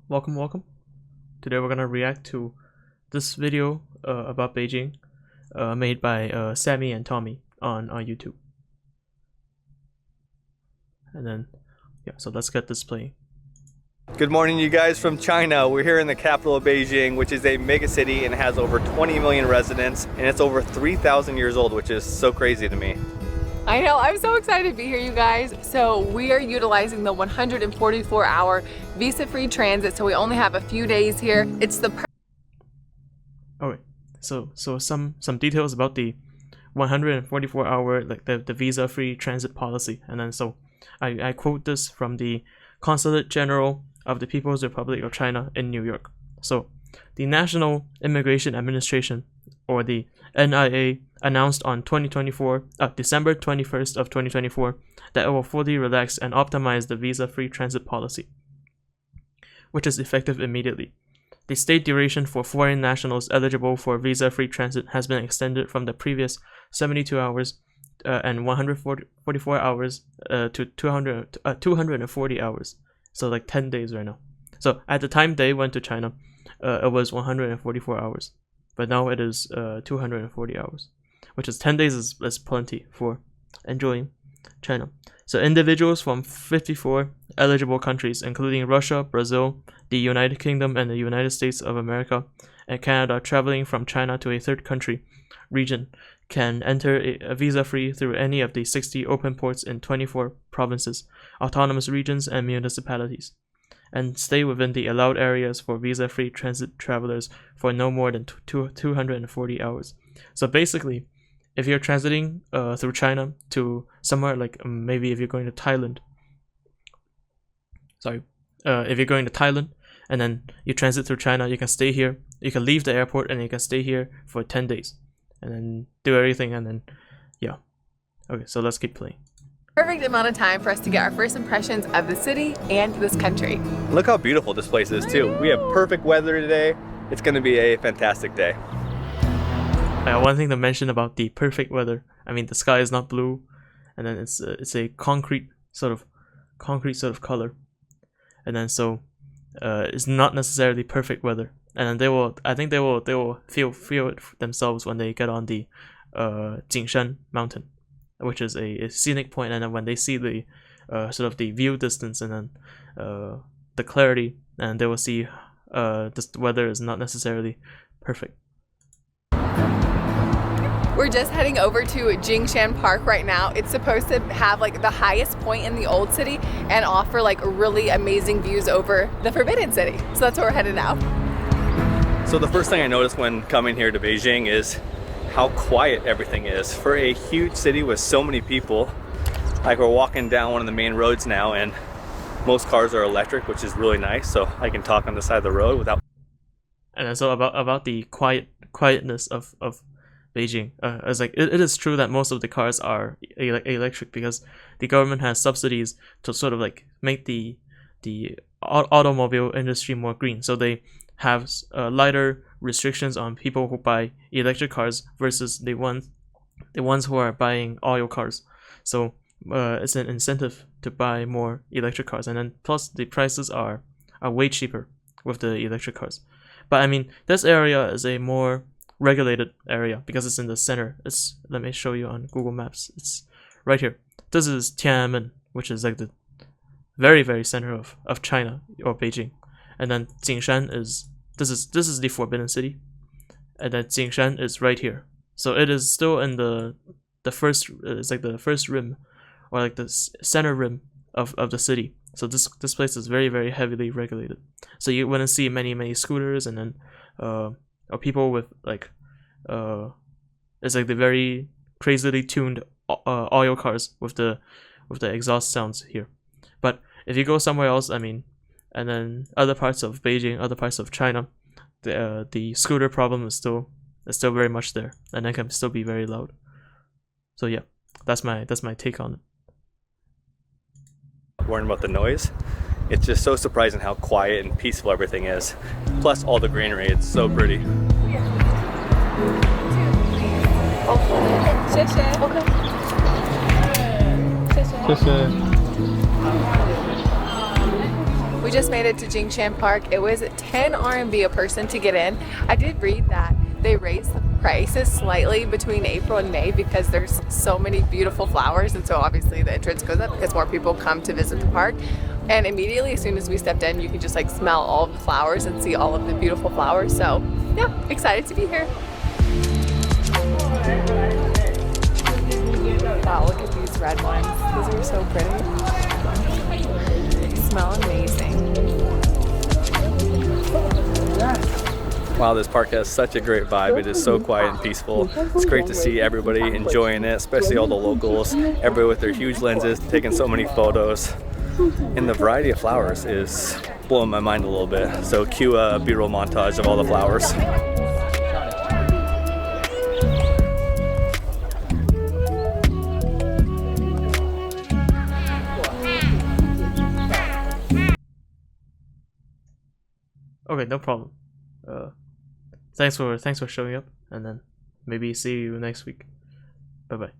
welcome. Today we're gonna react to this video about Beijing, made by Sammy and Tommy on YouTube. And then, yeah, so let's get this playing. Good morning, you guys from China. We're here in the capital of Beijing, which is a mega city and has over 20 million residents, and it's over 3,000 years old, which is so crazy to me. I know, I'm so excited to be here, you guys. So we are utilizing the 144-hour visa-free transit, so we only have a few days here. It's the Okay, so some details about the 144-hour the visa-free transit policy, and then so I quote this from the Consulate General of the People's Republic of China in New York. So the National Immigration Administration, or the NIA, announced on December 21st of 2024 that it will fully relax and optimize the visa-free transit policy, which is effective immediately. The state duration for foreign nationals eligible for visa-free transit has been extended from the previous 72 hours and 144 hours to 240 hours. So like 10 days right now. So at the time they went to China, it was 144 hours. But now it is 240 hours, which is 10 days is plenty for enjoying China. So individuals from 54 eligible countries, including Russia, Brazil, the United Kingdom, and the United States of America, and Canada, traveling from China to a third country region, can enter a visa-free through any of the 60 open ports in 24 provinces, autonomous regions, and municipalities, and stay within the allowed areas for visa-free transit travelers for no more than 240 hours. So basically, if you're transiting through China to somewhere like maybe if you're going to Thailand, if you're going to Thailand and then you transit through China, you can stay here, you can leave the airport and you can stay here for 10 days and then do everything, and then yeah. Okay, so let's keep playing. perfect amount of time for us to get our first impressions of the city and this country. Look how beautiful this place is too. We have perfect weather today. It's going to be a fantastic day. One thing to mention about the perfect weather, I mean the sky is not blue, and then it's a concrete sort of color, and then so it's not necessarily perfect weather, and then I think they will feel it themselves when they get on the Jingshan mountain, which is a scenic point, and then when they see the sort of the view distance and then the clarity, and they will see this weather is not necessarily perfect. We're just heading over to Jingshan Park right now. It's supposed to have like the highest point in the old city and offer like really amazing views over the Forbidden City. So that's where we're headed now. So the first thing I noticed when coming here to Beijing is how quiet everything is. For a huge city with so many people, like we're walking down one of the main roads now and most cars are electric, which is really nice, so I can talk on the side of the road without. And so about the quietness of Beijing, it's like it is true that most of the cars are electric because the government has subsidies to sort of like make the automobile industry more green. So they have lighter restrictions on people who buy electric cars versus the ones who are buying oil cars. So it's an incentive to buy more electric cars, and then plus the prices are way cheaper with the electric cars. But I mean, this area is a more regulated area because it's in the center. Let me show you on Google Maps. It's right here. This is Tiananmen, which is like the very, very center of China or Beijing. And then Jingshan is this is the Forbidden City, and then Jingshan is right here. So it is still in the first, it's like the first rim or like the center rim of the city. So this place is very, very heavily regulated. So you wouldn't see many scooters and then or people with like it's like the very crazily tuned oil cars with the exhaust sounds here. But if you go somewhere else, I mean, and then other parts of Beijing, other parts of China, the scooter problem is still very much there, and it can still be very loud. So yeah, that's my take on it. Worrying about the noise. It's just so surprising how quiet and peaceful everything is. Plus all the greenery, it's so pretty. We just made it to Jingshan Park. It was 10 RMB a person to get in. I did read that they raised the prices slightly between April and May because there's so many beautiful flowers, and so obviously the entrance goes up because more people come to visit the park. And immediately as soon as we stepped in, you could just like smell all of the flowers and see all of the beautiful flowers. So yeah, excited to be here. Wow, look at these red ones. These are so pretty. They smell amazing. Wow, this park has such a great vibe. It is so quiet and peaceful. It's great to see everybody enjoying it, especially all the locals, everybody with their huge lenses, taking so many photos. And the variety of flowers is blowing my mind a little bit. So cue a B-roll montage of all the flowers. Okay, no problem. Thanks for showing up, and then maybe see you next week. Bye bye.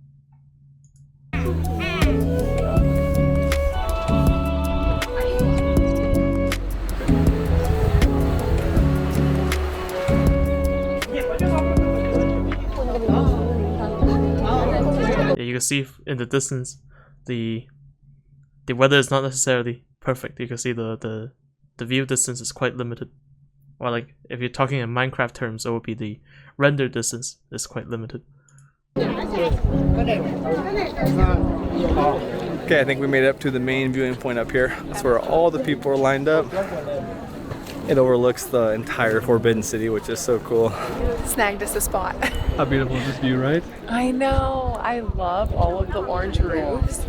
Yeah, you can see in the distance the weather is not necessarily perfect. You can see the view distance is quite limited. Or like if you're talking in Minecraft terms, it would be the render distance is quite limited. Okay, I think we made it up to the main viewing point up here. That's where all the people are lined up. It overlooks the entire Forbidden City, which is so cool. Snagged us a spot. How beautiful is this view, right? I know. I love all of the orange roofs.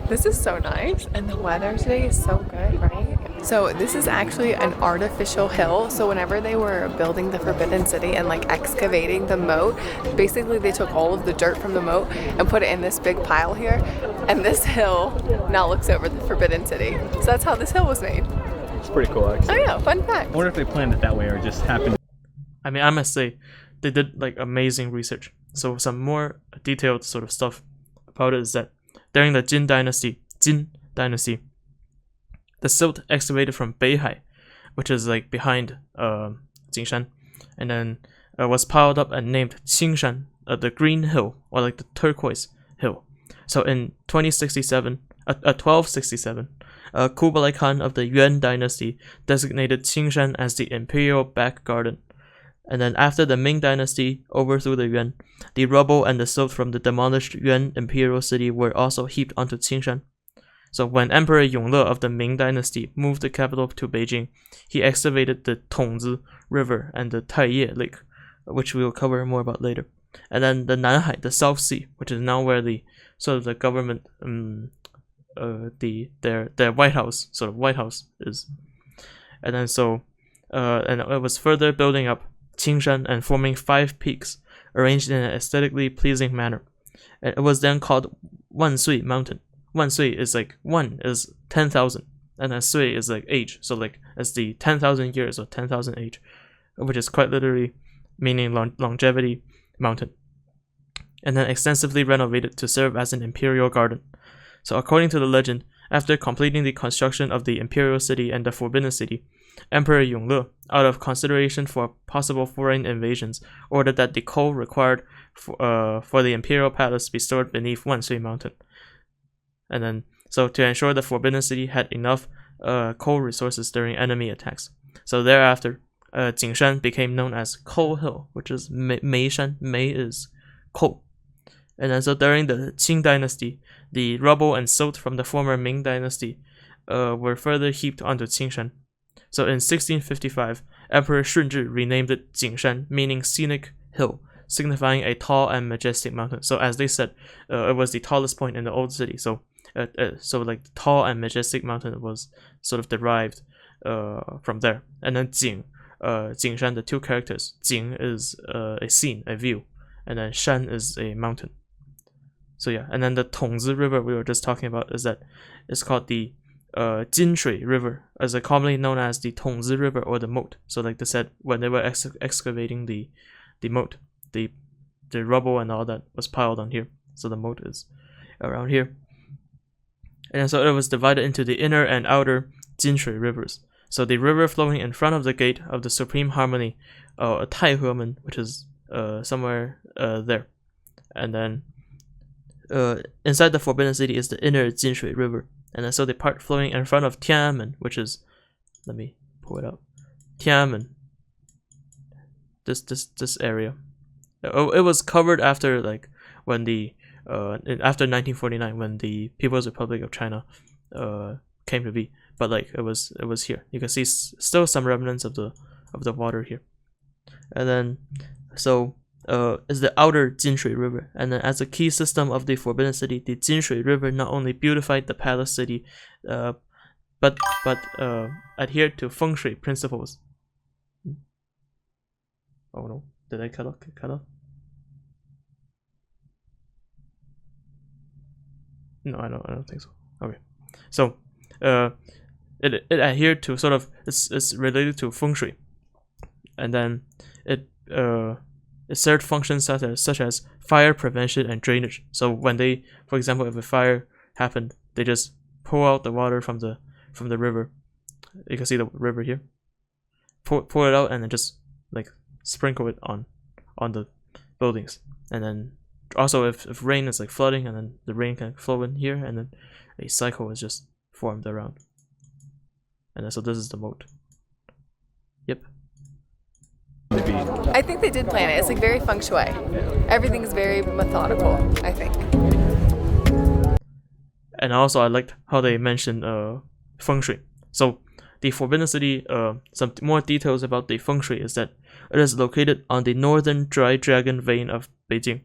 This is so nice, and the weather today is so good, right? So this is actually an artificial hill. So whenever they were building the Forbidden City and like excavating the moat, basically they took all of the dirt from the moat and put it in this big pile here. And this hill now looks over the Forbidden City. So that's how this hill was made. It's pretty cool, actually. Oh yeah, fun fact. I wonder if they planned it that way or it just happened. I mean, I must say, they did like amazing research. So some more detailed sort of stuff about it is that during the Jin Dynasty, the silt excavated from Beihai, which is like behind Jingshan, and then was piled up and named Qingshan, the Green Hill, or like the Turquoise Hill. So in 1267, Kublai Khan of the Yuan dynasty designated Qingshan as the imperial back garden. And then after the Ming dynasty overthrew the Yuan, the rubble and the silt from the demolished Yuan imperial city were also heaped onto Qingshan. So when Emperor Yongle of the Ming dynasty moved the capital to Beijing, he excavated the Tongzi River and the Taiye Lake, which we will cover more about later. And then the Nanhai, the South Sea, which is now where the sort of the government, their White House is. And then and it was further building up Qingshan and forming 5 peaks arranged in an aesthetically pleasing manner. And it was then called Wansui Mountain. Wansui is like 1 is 10,000, and then Sui is like age, so like it's the 10,000 years or 10,000 age, which is quite literally meaning longevity mountain. And then extensively renovated to serve as an imperial garden. So according to the legend, after completing the construction of the imperial city and the Forbidden City, Emperor Yongle, out of consideration for possible foreign invasions, ordered that the coal required for the imperial palace be stored beneath Wansui Mountain. And then, so to ensure the Forbidden City had enough coal resources during enemy attacks. So thereafter, Jingshan became known as Coal Hill, which is Meishan. Mei is coal. And then so during the Qing dynasty, the rubble and silt from the former Ming dynasty were further heaped onto Qingshan. So in 1655, Emperor Shunzhi renamed it Jingshan, meaning scenic hill, signifying a tall and majestic mountain. So as they said, it was the tallest point in the old city. So like the tall and majestic mountain was sort of derived from there. And then Jingshan, the 2 characters. Jing is a scene, a view, and then Shan is a mountain. So yeah, and then the Tongzi River we were just talking about is that it's called the Jinshui River, as commonly known as the Tongzi River or the moat. So like they said, when they were excavating the moat, the rubble and all that was piled on here. So the moat is around here. And so it was divided into the inner and outer Jinshui rivers. So the river flowing in front of the gate of the Supreme Harmony, Taihemen, which is somewhere there. And then inside the Forbidden City is the inner Jinshui River. And then so the part flowing in front of Tianmen, which is, let me pull it up, Tianmen, this area. It was covered after like when the after 1949 when the People's Republic of China came to be, but like it was here. You can see still some remnants of the water here. And then so is the outer Jinshui River, and then as a key system of the Forbidden City, the Jinshui River not only beautified the palace city, but adhered to feng shui principles. Oh no, did I cut off? No, I don't think so. Okay, so it adhered to sort of it's related to feng shui, and then it served functions such as fire prevention and drainage. So when they, for example, if a fire happened, they just pour out the water from the river. You can see the river here. Pour it out and then just like sprinkle it on the buildings. And then also if rain is like flooding, and then the rain can flow in here, and then a cycle is just formed around. And then, so this is the moat. Yep. I think they did plan it. It's like very feng shui. Everything's very methodical, I think. And also I liked how they mentioned feng shui. So the Forbidden City, some more details about the feng shui is that it is located on the northern dry dragon vein of Beijing,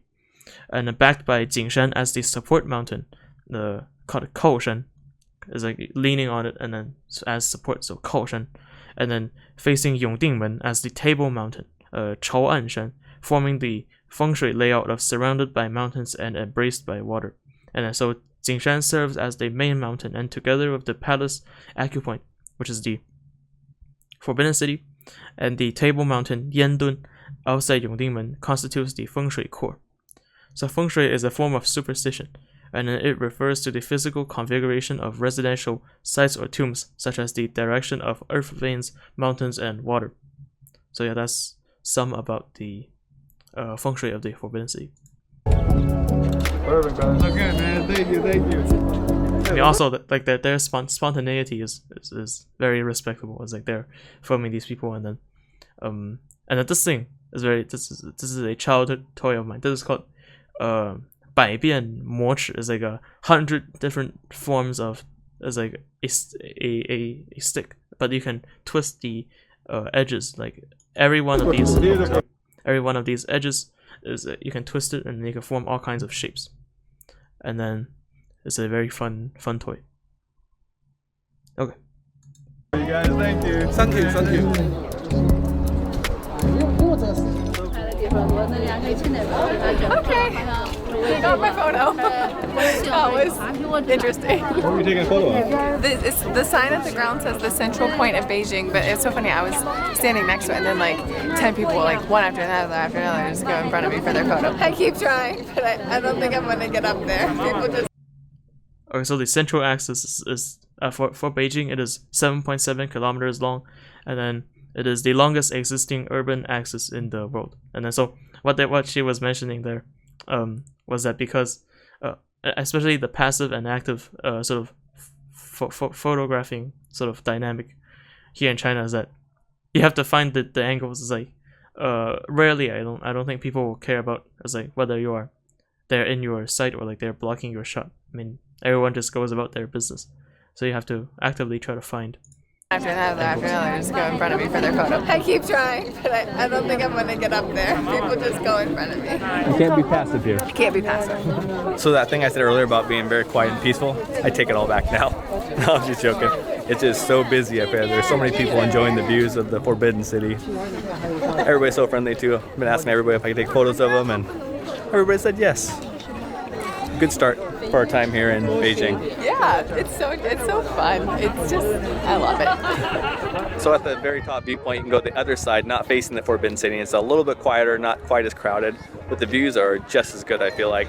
and backed by Jingshan as the support mountain, called Kaoshan, is like leaning on it and then as support, so Kaoshan, and then facing Yongdingmen as the table mountain, Chaoanshan, forming the feng shui layout of surrounded by mountains and embraced by water. And then so Jingshan serves as the main mountain, and together with the palace acupoint, which is the Forbidden City, and the table mountain Yandun outside Yongdingmen constitutes the feng shui core. So feng shui is a form of superstition, and it refers to the physical configuration of residential sites or tombs, such as the direction of earth veins, mountains, and water. So yeah, that's some about the feng shui of the Forbidden City. Perfect, brother. So good, man. Thank you. I mean, also like their spontaneity is very respectable. It's like they're filming these people, and then and then this thing is this is a childhood toy of mine. This is called 百变魔尺. Is like 100 different forms of, it's like a stick, but you can twist the edges. Like every one of these edges is you can twist it and you can form all kinds of shapes. And then it's a very fun toy. Okay. You guys, thank you. Thank you. Okay. They got my photo. That was interesting. What were you taking a photo of? The sign at the ground says the central point of Beijing, but it's so funny. I was standing next to it, and then like 10 people, like one after another, just go in front of me for their photo. I keep trying, but I don't think I'm gonna get up there. People just. Okay, so the central axis is for Beijing, it is 7.7 kilometers long, and then it is the longest existing urban axis in the world. And then so what she was mentioning there was that because especially the passive and active sort of photographing sort of dynamic here in China is that you have to find the angles. Is like rarely I don't think people will care about as like whether they're in your sight or like they're blocking your shot. I mean, everyone just goes about their business, so you have to actively try to find. After another, just go in front of me for their photo. I keep trying, but I don't think I'm gonna get up there. People just go in front of me. You can't be passive here. I can't be passive. So that thing I said earlier about being very quiet and peaceful, I take it all back now. No, I'm just joking. It's just so busy up here. There's so many people enjoying the views of the Forbidden City. Everybody's so friendly too. I've been asking everybody if I could take photos of them, and everybody said yes. Good start for our time here in Beijing. Yeah, it's so fun. It's just, I love it. So at the very top viewpoint, you can go to the other side, not facing the Forbidden City. It's a little bit quieter, not quite as crowded, but the views are just as good, I feel like.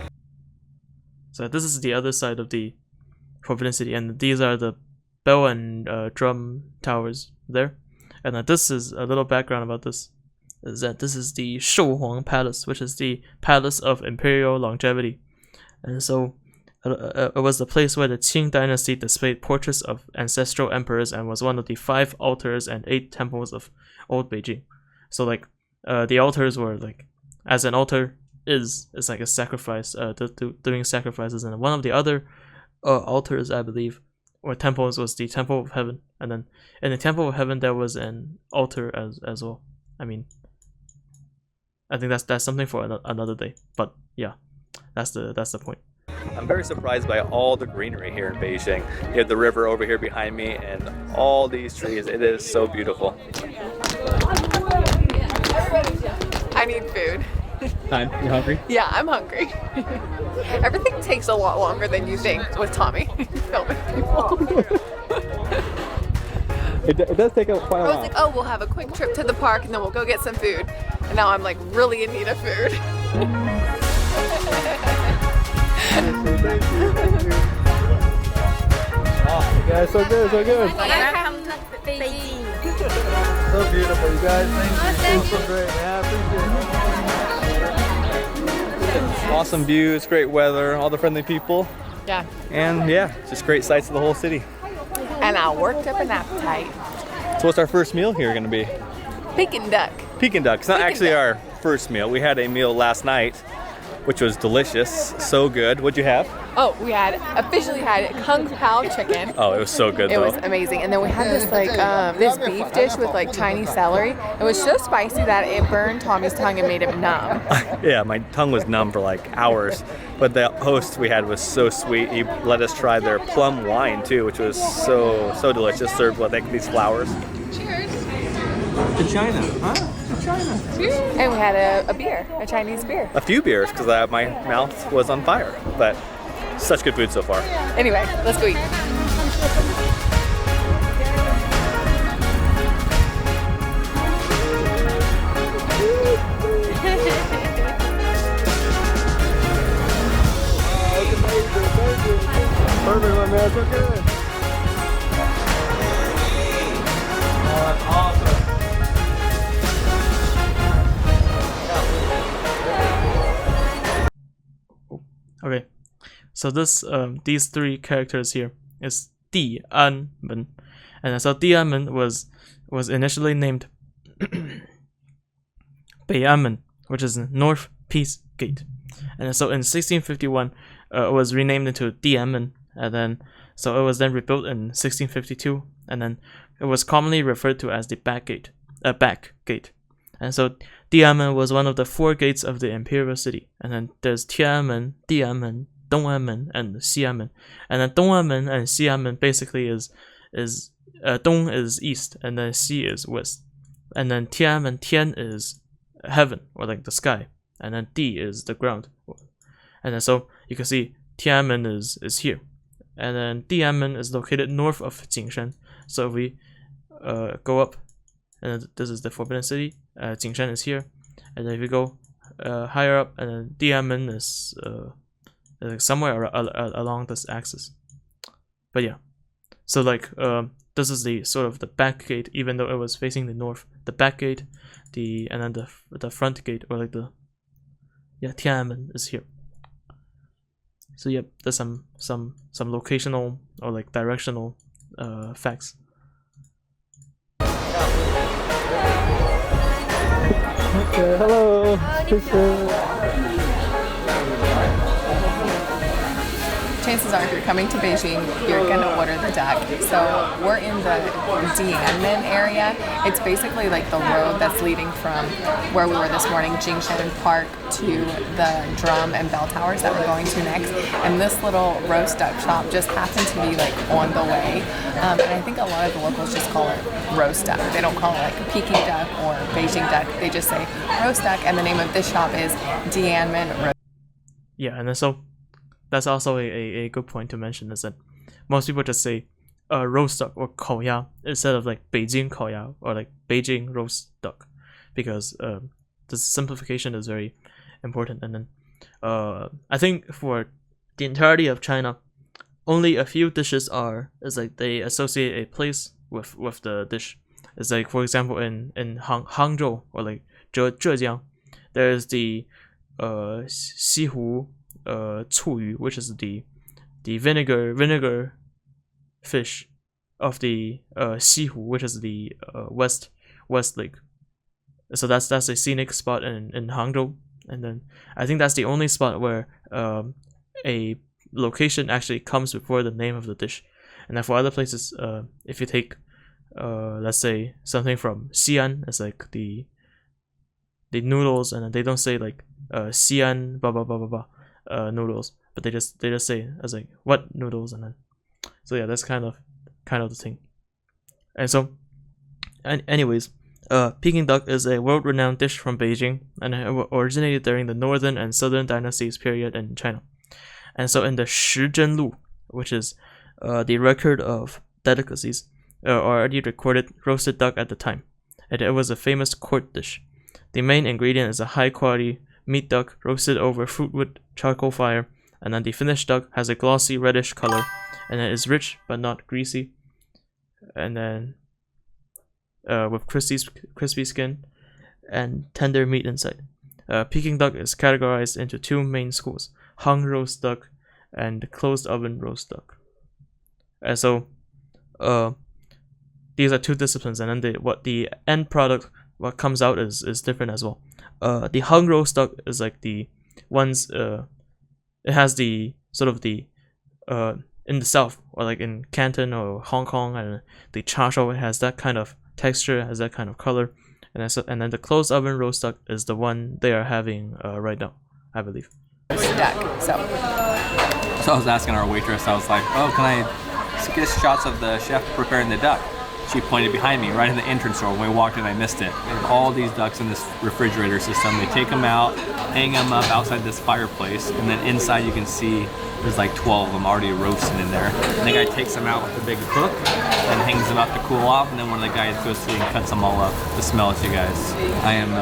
So this is the other side of the Forbidden City, and these are the bell and drum towers there. And this is a little background about this. Is that this is the Shouhuang Palace, which is the Palace of Imperial Longevity. And so it was the place where the Qing dynasty displayed portraits of ancestral emperors and was one of the 5 altars and 8 temples of old Beijing. So like the altars were like, as an altar is like a sacrifice, doing sacrifices, and one of the other altars, I believe, or temples, was the Temple of Heaven. And then in the Temple of Heaven there was an altar as well. I mean, I think that's something for another day. But yeah, that's the point. I'm very surprised by all the greenery here in Beijing. You have the river over here behind me and all these trees. It is so beautiful. I need food. Time, you hungry? Yeah, I'm hungry. Everything takes a lot longer than you think with Tommy filming people. It does take quite a I was while. like, oh, we'll have a quick trip to the park and then we'll go get some food. And now I'm like really in need of food. Oh, you guys, so good, so good. Welcome to Beijing. So beautiful, you guys. Thank you. So great, man. I appreciate it. Awesome views, great weather, all the friendly people, Yeah. and yeah, just great sights of the whole city. And I worked up an appetite. So what's our first meal here going to be? Peking duck. Peking duck. It's not Peking actually duck. our first meal. We had a meal last night, which was delicious, so good. What'd you have? Oh, we had officially had Kung Pao chicken. Oh, it was so good It though. was amazing. And then we had this like this beef dish with like Chinese celery. It was so spicy that it burned Tommy's tongue and made him numb. Yeah, my tongue was numb for like hours. But the host we had was so sweet. He let us try their plum wine too, which was so delicious. Served with like these flowers. Cheers. To China, huh? To China. And we had a beer, a Chinese beer. A few beers because my mouth was on fire. But such good food so far. Anyway, let's go eat. Perfect, my man. So good. Awesome. Okay, so this these 3 characters here is Di An Men, and so Di An Men was initially named Beianmen, which is North Peace Gate, and so in 1651 it was renamed into Dianmen, and then so it was then rebuilt in 1652, and then it was commonly referred to as the Back Gate, and so Dianmen was one of the 4 gates of the imperial city, and then there's Tiananmen, Dianmen, Dong'anmen, and Xi'anmen, and then Dong'anmen and Xi'anmen basically is Dong is east, and then Xi is west, and then Tiananmen, Tian is heaven or like the sky, and then Di is the ground, and then so you can see Tiananmen is here, and then Dianmen is located north of Jingshan. So if we go up, and this is the Forbidden City. Jingshan is here, and then if you go higher up, and then Dianmen is somewhere along this axis. But yeah, so like this is the sort of the back gate, even though it was facing the north. The back gate, and then the front gate, or like Tiananmen is here. So yep, there's some locational or like directional facts. Okay, hello. Chances are, if you're coming to Beijing, you're gonna order the duck. So we're in the Dianmen area. It's basically like the road that's leading from where we were this morning, Jingshan Park, to the drum and bell towers that we're going to next. And this little roast duck shop just happened to be like on the way. And I think a lot of the locals just call it roast duck. They don't call it like Peking duck or Beijing duck. They just say roast duck. And the name of this shop is Dianmen Roast. Yeah, and then so that's also a good point to mention, is that most people just say roast duck or 烤鸭 instead of like Beijing 烤鸭 or like Beijing roast duck, because the simplification is very important. And then I think for the entirety of China, only a few dishes are is like they associate a place with the dish. It's like, for example, in Hangzhou or like Zhejiang, there's the西湖醋鱼, which is the vinegar fish of the西湖, which is the west lake. So that's a scenic spot in Hangzhou, and then I think that's the only spot where a location actually comes before the name of the dish. And then for other places, if you take let's say something from Xi'an, it's like the noodles, and then they don't say like Xi'an blah blah blah blah blah noodles, but they just say as like what noodles, and then so yeah, that's kind of the thing. And so anyways, Peking duck is a world-renowned dish from Beijing, and it originated during the Northern and Southern Dynasties period in China. And so in the Shizhenlu, which is the record of delicacies, already recorded roasted duck at the time, and it was a famous court dish. The main ingredient is a high-quality meat duck roasted over fruitwood charcoal fire, and then the finished duck has a glossy reddish color, and it is rich but not greasy, and then with crispy skin and tender meat inside. Peking duck is categorized into two main schools: hung roast duck and closed oven roast duck. And so these are two disciplines, and then the end product, what comes out is different as well. The hung roast duck is like the ones it has the sort of the in the south, or like in Canton or Hong Kong, and the char siu, it has that kind of texture, has that kind of color, and then the closed oven roast duck is the one they are having right now, I believe. Duck. So I was asking our waitress, I was like, oh, can I get shots of the chef preparing the duck? She pointed behind me, right in the entrance door. When we walked in, I missed it. They have all these ducks in this refrigerator system. They take them out, hang them up outside this fireplace, and then inside you can see there's like 12 of them already roasting in there. And the guy takes them out with a big hook and hangs them out to cool off, and then one of the guys goes through and cuts them all up to smell it, you guys. I am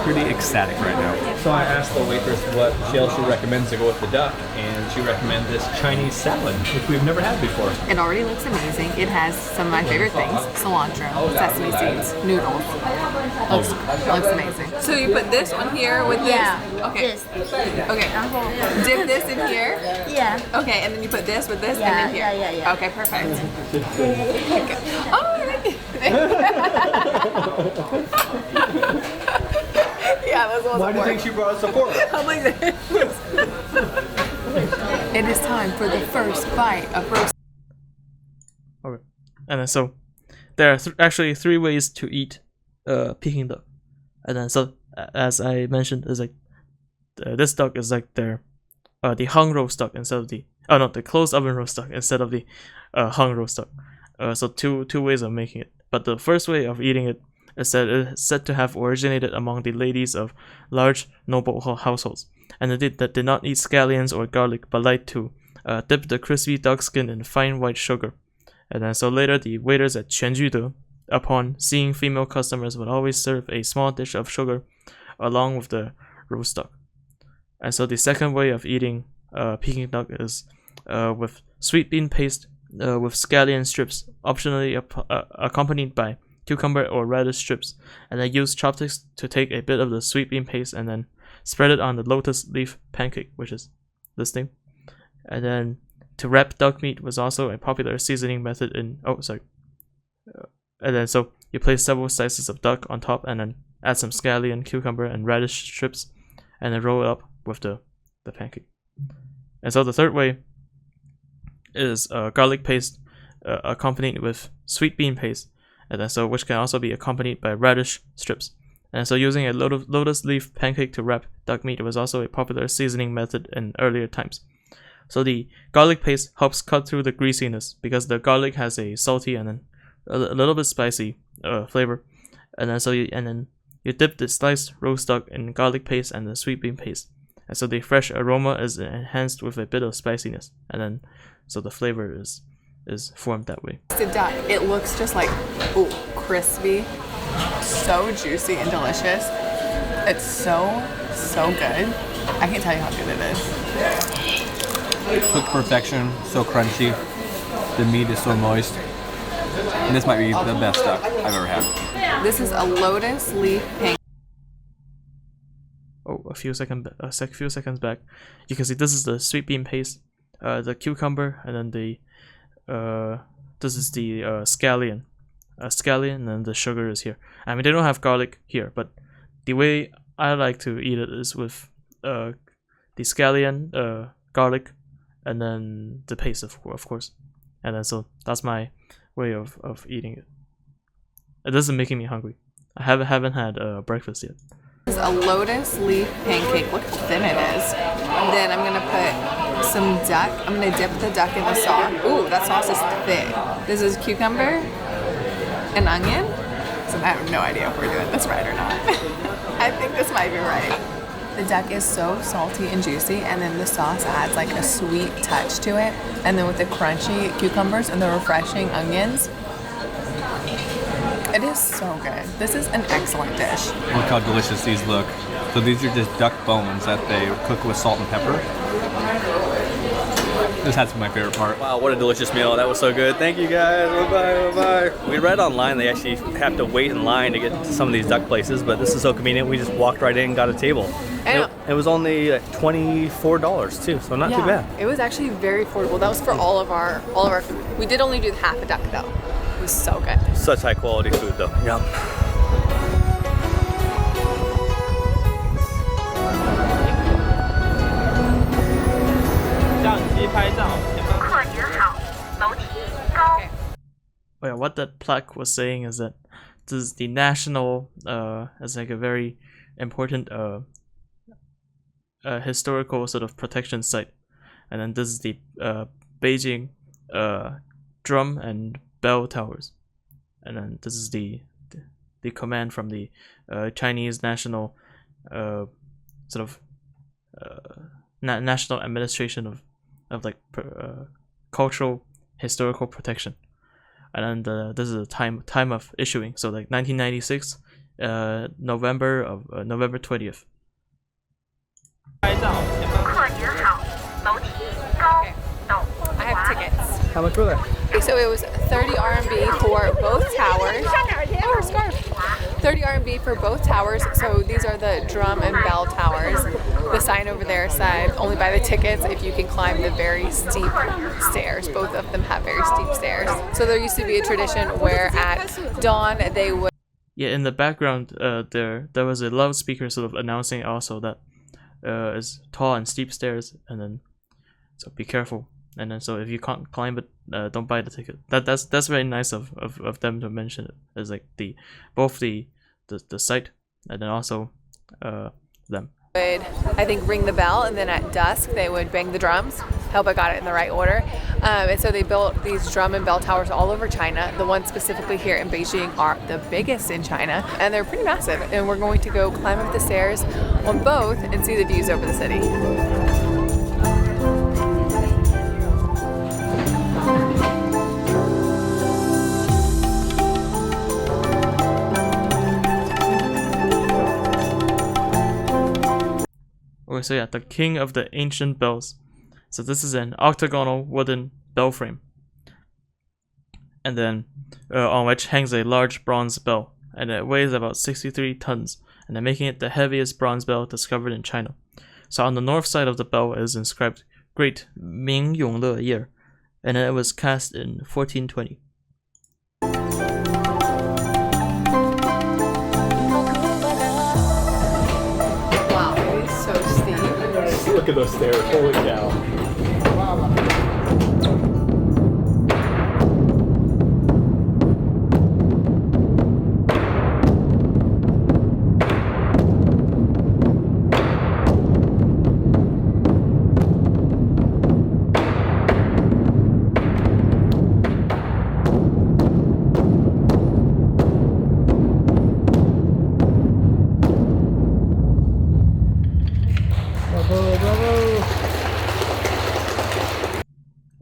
pretty ecstatic right now. So I asked the waitress what she recommends to go with the duck, and she recommended this Chinese salad, which we've never had before. it already looks amazing. It has some of my favorite things: cilantro, sesame seeds, noodles. Looks amazing. So you put this one here with this. Yeah. Okay. This. Okay. Dip this in here. Yeah. Okay, and then you put this with this Yeah, and then here. yeah. Okay, perfect. All right. Yeah, that's what. Why do you think she brought us support? I'm like it is time for the first bite of roast. Okay, and then so there are actually three ways to eat Peking duck, and then so as I mentioned, is like this duck is like their the hung roast duck instead of the closed oven roast duck instead of the hung roast duck. So two ways of making it, but the first way of eating it is that it is said to have originated among the ladies of large noble households, and that did not eat scallions or garlic, but liked to dip the crispy duck skin in fine white sugar. And then so later the waiters at Quanjude, upon seeing female customers, would always serve a small dish of sugar along with the roast duck. And so the second way of eating Peking duck is with sweet bean paste with scallion strips, optionally accompanied by cucumber or radish strips, and then use chopsticks to take a bit of the sweet bean paste and then spread it on the lotus leaf pancake, which is this thing. And then to wrap duck meat was also a popular seasoning method in and then so you place several slices of duck on top and then add some scallion, cucumber, and radish strips, and then roll it up with the pancake. And so the third way is garlic paste accompanied with sweet bean paste, and then so which can also be accompanied by radish strips. And so using a lotus leaf pancake to wrap duck meat was also a popular seasoning method in earlier times. So the garlic paste helps cut through the greasiness because the garlic has a salty and then a little bit spicy flavor. And then so you dip the sliced roast duck in garlic paste and the sweet bean paste. And so the fresh aroma is enhanced with a bit of spiciness, and then so the flavor is formed that way. Duck. It looks just like crispy, so juicy and delicious. It's so good. I can't tell you how good it is. Cooked perfection, so crunchy. The meat is so moist. And this might be the best duck I've ever had. This is a lotus leaf pancake. Oh, a few seconds back, you can see this is the sweet bean paste, the cucumber, and then the this is the scallion, and then the sugar is here. I mean, they don't have garlic here, but the way I like to eat it is with the scallion, garlic, and then the paste, of course, and then so that's my way of eating it. It doesn't make me hungry. I haven't had breakfast yet. This is a lotus leaf pancake. Look how thin it is. And then I'm gonna put some duck. I'm gonna dip the duck in the sauce. Ooh, that sauce is thick. This is cucumber and onion. So I have no idea if we're doing this right or not. I think this might be right. The duck is so salty and juicy, and then the sauce adds like a sweet touch to it. And then with the crunchy cucumbers and the refreshing onions, it is so good. This is an excellent dish. Look how delicious these look. So these are just duck bones that they cook with salt and pepper. This has to be my favorite part. Wow, what a delicious meal. That was so good. Thank you guys. Bye-bye, bye-bye. We read online they actually have to wait in line to get to some of these duck places, but this is so convenient. We just walked right in and got a table. And it was only $24 too, so not too bad. It was actually very affordable. That was for all of our food. We did only do half a duck though. It was so good. Such high quality food though. Yum. Oh yeah, what that plaque was saying is that this is the national, as like a very important historical sort of protection site, and then this is the Beijing drum and bell towers, and then this is the command from the Chinese national sort of national administration of like cultural historical protection, and then this is the time of issuing, so like 1996, November 20th. Okay. I have tickets. How much were they? Okay, so it was 30 RMB for both towers. Oh, scarf. 30 RMB for both towers. So these are the drum and bell towers. The sign over there said only buy the tickets if you can climb the very steep stairs. Both of them have very steep stairs. So there used to be a tradition where at dawn they would. Yeah, in the background, there was a loudspeaker sort of announcing also that it's tall and steep stairs, and then so be careful. And then so if you can't climb it, don't buy the ticket. That's very nice of them to mention it. It's like both the site and then also them. Would, I think, ring the bell, and then at dusk they would bang the drums. Hope I got it in the right order. And so they built these drum and bell towers all over China. The ones specifically here in Beijing are the biggest in China, and they're pretty massive. And we're going to go climb up the stairs on both and see the views over the city. Okay, so yeah, the king of the ancient bells. So this is an octagonal wooden bell frame, and then on which hangs a large bronze bell, and it weighs about 63 tons, and then making it the heaviest bronze bell discovered in China. So on the north side of the bell is inscribed Great Ming Yongle Year, and it was cast in 1420. Wow, it is so steep. Look at those stairs. Holy cow.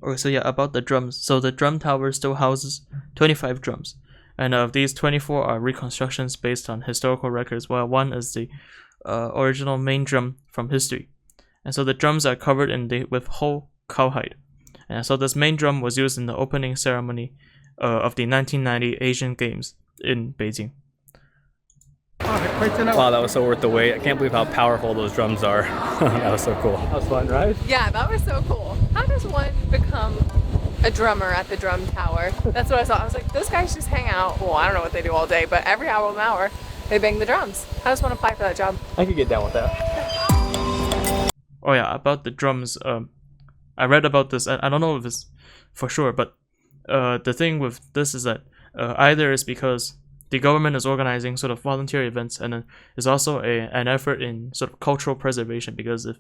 Okay, so yeah, about the drums. So the drum tower still houses 25 drums, and of these 24 are reconstructions based on historical records, while one is the original main drum from history. And so the drums are covered with whole cowhide. And so this main drum was used in the opening ceremony of the 1990 Asian Games in Beijing. Wow, that was so worth the wait. I can't believe how powerful those drums are. That was so cool. That was fun, right? Yeah, that was so cool. How does one become a drummer at the drum tower? That's what I thought. I was like, those guys just hang out. Well, I don't know what they do all day, but every hour an hour, they bang the drums. How does one apply for that job? I could get down with that. Oh yeah, about the drums. I read about this. I don't know if it's for sure, but the thing with this is that either it's because the government is organizing sort of volunteer events, and then there's also an effort in sort of cultural preservation, because if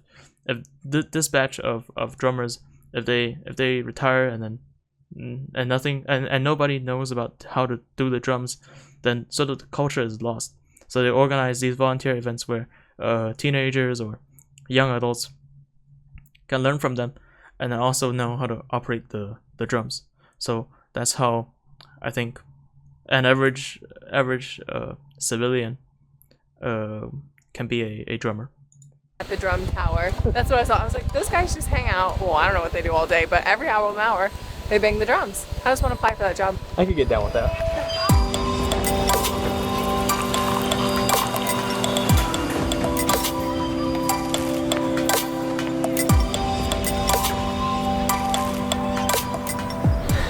this batch of drummers, if they retire and then nothing and nobody knows about how to do the drums, then sort of the culture is lost. So they organize these volunteer events where teenagers or young adults can learn from them, and then also know how to operate the drums. So that's how I think an average civilian can be a drummer. At the drum tower. That's what I thought. I was like, those guys just hang out. Well, I don't know what they do all day, but every hour an hour, they bang the drums. How does one apply for that job? I could get down with that.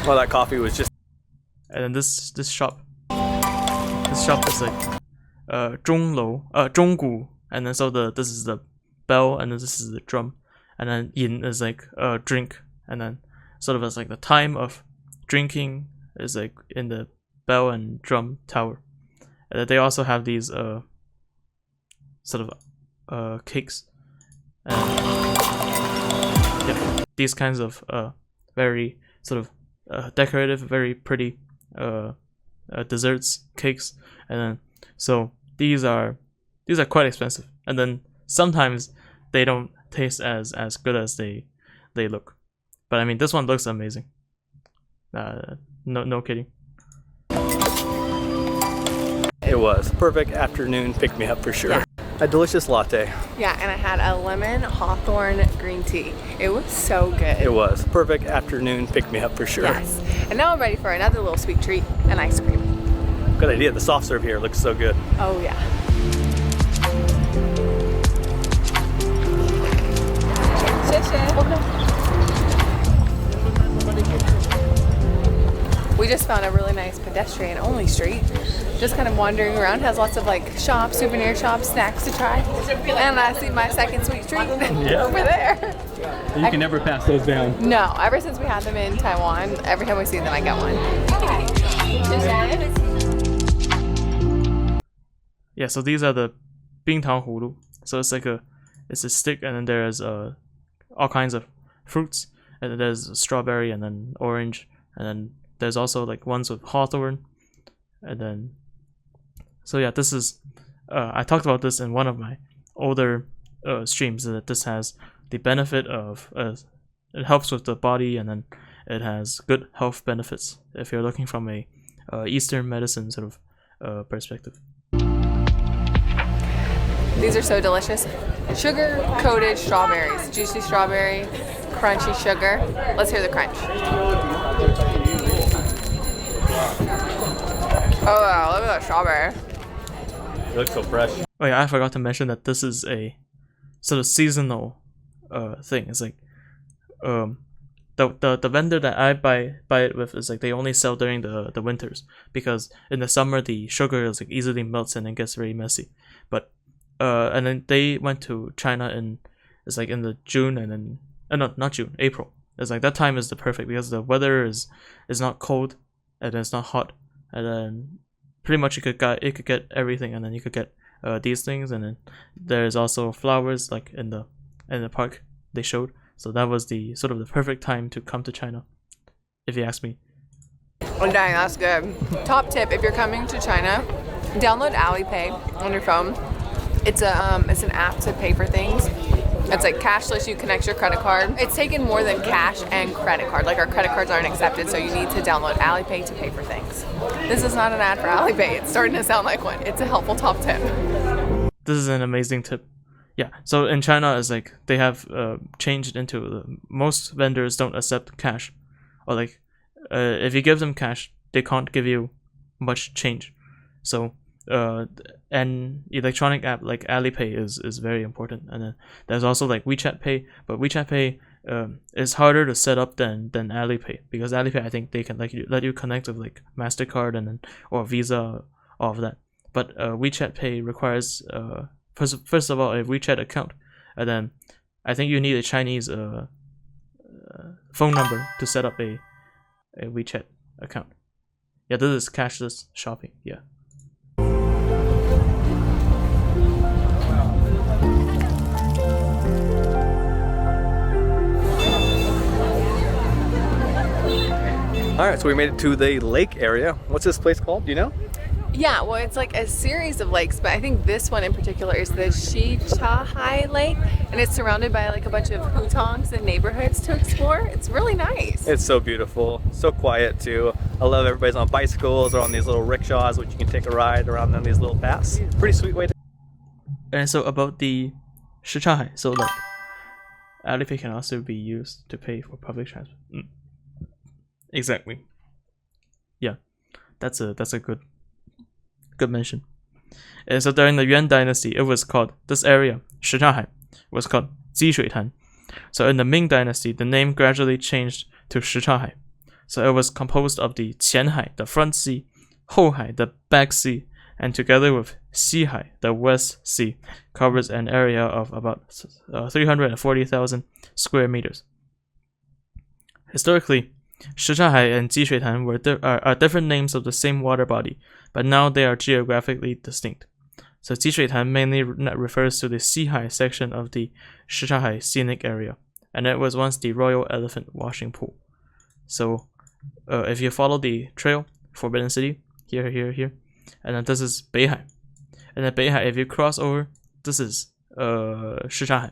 Well, that coffee was just. And then this shop is like 钟楼 钟鼓, and then so this is the bell, and then this is the drum, and then yin is like drink, and then sort of as like the time of drinking is like in the bell and drum tower. And they also have these sort of cakes, and yeah, these kinds of very sort of decorative, very pretty desserts, cakes, and then so these are quite expensive, and then sometimes they don't taste as good as they look. But I mean, this one looks amazing. No kidding. It was perfect afternoon pick me up for sure. Yeah. A delicious latte. Yeah, and I had a lemon hawthorn green tea. It was so good. It was perfect afternoon pick me up for sure. Yes. And now I'm ready for another little sweet treat, an ice cream. Good idea. The soft serve here looks so good. Oh yeah. We just found a really nice pedestrian-only street. Just kind of wandering around. Has lots of like shops, souvenir shops, snacks to try. And I see my second sweet treat over there. You can never pass those down. No, ever since we had them in Taiwan, every time we see them, I get one. Yeah, so these are the 冰糖葫芦. So it's a stick, and then there's all kinds of fruits, and then there's strawberry, and then orange, and then there's also like ones with hawthorn, and then so yeah, this is I talked about this in one of my older streams, that this has the benefit of it helps with the body, and then it has good health benefits if you're looking from a Eastern medicine sort of perspective. These are so delicious. Sugar-coated strawberries. Juicy strawberry, crunchy sugar. Let's hear the crunch. Oh wow, look at that strawberry. It looks so fresh. Oh yeah, I forgot to mention that this is a sort of seasonal thing. It's like the vendor that I buy it with is like they only sell during the winters, because in the summer the sugar is like easily melts and it gets very messy. But and then they went to China in the June, and then no, not June, April. It's like that time is the perfect, because the weather is not cold and it's not hot, and then pretty much you could get everything, and then you could get these things, and then there's also flowers like in the park they showed. So that was the sort of the perfect time to come to China, if you ask me. Oh dang, that's good. Top tip, if you're coming to China, download Alipay on your phone. It's an app to pay for things. It's like cashless, you connect your credit card. It's taken more than cash and credit card. Like our credit cards aren't accepted, so you need to download Alipay to pay for things. This is not an ad for Alipay. It's starting to sound like one. It's a helpful top tip. This is an amazing tip. Yeah, so in China, it's like they have changed into most vendors don't accept cash, or like if you give them cash, they can't give you much change. So an electronic app like Alipay is very important, and then there's also like WeChat Pay, but WeChat Pay is harder to set up than Alipay, because Alipay, I think they can like let you connect with like MasterCard and then or Visa, all of that. But WeChat Pay requires first of all a WeChat account, and then I think you need a Chinese phone number to set up a WeChat account. Yeah, this is cashless shopping. Yeah. All right, so we made it to the lake area. What's this place called? Do you know? Yeah, well, it's like a series of lakes, but I think this one in particular is the Chineseculture Lake, and it's surrounded by like a bunch of hutongs and neighborhoods to explore. It's really nice. It's so beautiful, so quiet too. I love everybody's on bicycles or on these little rickshaws, which you can take a ride around on these little paths. Pretty sweet way to. And so about the Shichahai, so like Alipay can also be used to pay for public transport. Exactly. Yeah, that's a good mention. And so during the Yuan Dynasty, it was called, this area, Shichahai, was called Jishuitan. So in the Ming Dynasty, the name gradually changed to Shichahai. So it was composed of the Qianhai, the front sea, Houhai, the back sea, and together with Xihai, the west sea, covers an area of about 340,000 square meters. Historically, Shichahai and Jishuitan are different names of the same water body, but now they are geographically distinct. So Jishuitan mainly refers to the Xihai section of the Shichahai scenic area, and it was once the royal elephant washing pool. So if you follow the trail, Forbidden City, here, and then this is Beihai. And then Beihai, if you cross over, this is Shichahai,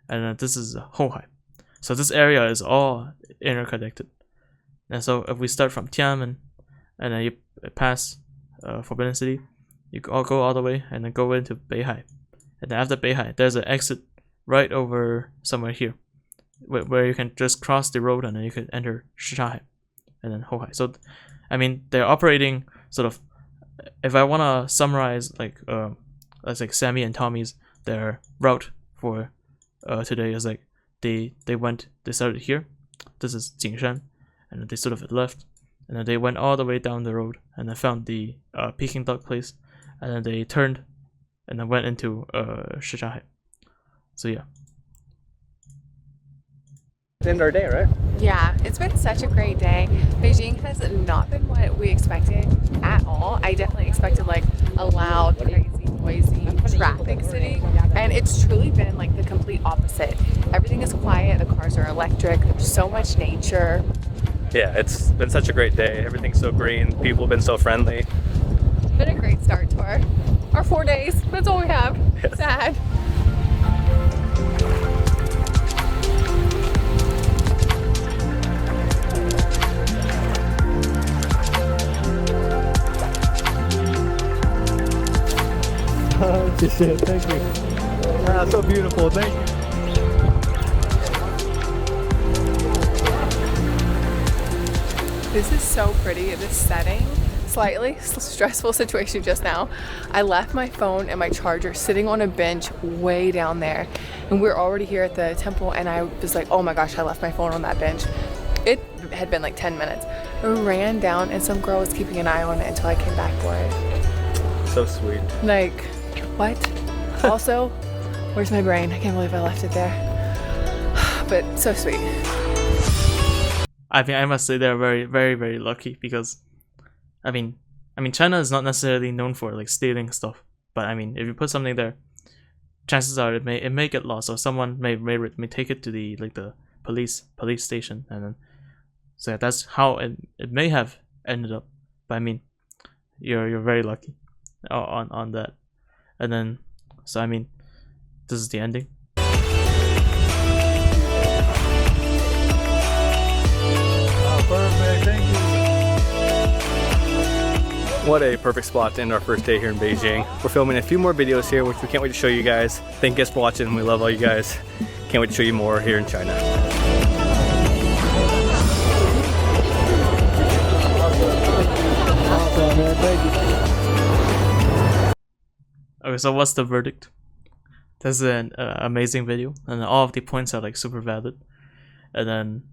and then this is Houhai. So this area is all interconnected. And so if we start from Tiananmen, and then you pass Forbidden City, you all go all the way and then go into Beihai. And then after Beihai, there's an exit right over somewhere here, where you can just cross the road and then you can enter Shichahai and then Houhai. So, I mean, they're operating sort of, if I want to summarize like, let's like Sammy and Tommy's, their route for today is like, they started here, this is Jingshan, and then they sort of left, and then they went all the way down the road and then found the Peking duck place, and then they turned and then went into Shichahai. So yeah. End our day, right? Yeah, it's been such a great day. Beijing has not been what we expected at all. I definitely expected like a loud, crazy, noisy traffic city, and it's truly been like the complete opposite. Everything is quiet, the cars are electric, there's so much nature. Yeah, it's been such a great day. Everything's so green, people have been so friendly. It's been a great start to our 4 days. That's all we have. Yes. Sad. Thank you. Ah, so beautiful. Thank you. This is so pretty, this setting. Slightly stressful situation just now. I left my phone and my charger sitting on a bench way down there, and we're already here at the temple, and I was like, oh my gosh, I left my phone on that bench. It had been like 10 minutes. I ran down and some girl was keeping an eye on it until I came back for it. So sweet. Like, what? Also, where's my brain? I can't believe I left it there. But so sweet. I mean, I must say they're very, very, very lucky, because I mean, China is not necessarily known for like stealing stuff, but I mean, if you put something there, chances are it may get lost, or someone may take it to the police station, and then so yeah, that's how it may have ended up. But I mean, you're very lucky on that. And then, so I mean, this is the ending. Oh, perfect. Thank you. What a perfect spot to end our first day here in Beijing. We're filming a few more videos here, which we can't wait to show you guys. Thank you guys for watching. We love all you guys. Can't wait to show you more here in China. Okay, so what's the verdict? This is an amazing video, and all of the points are like super valid. And then,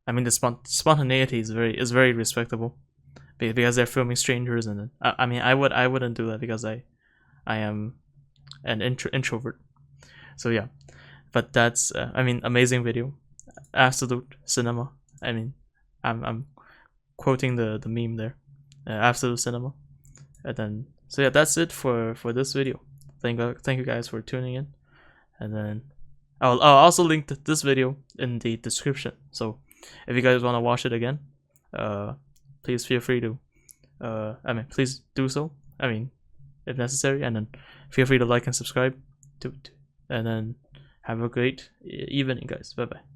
I mean, the spontaneity is very respectable, because they're filming strangers, and then, I mean, I wouldn't do that because I am an introvert. So yeah, but that's I mean, amazing video, absolute cinema. I mean, I'm quoting the meme there, absolute cinema. And then, so yeah, that's it for this video. Thank you guys for tuning in, and then I'll also link this video in the description. So if you guys want to watch it again, please feel free to I mean, please do so, I mean, if necessary, and then feel free to like and subscribe and then have a great evening, guys. Bye bye.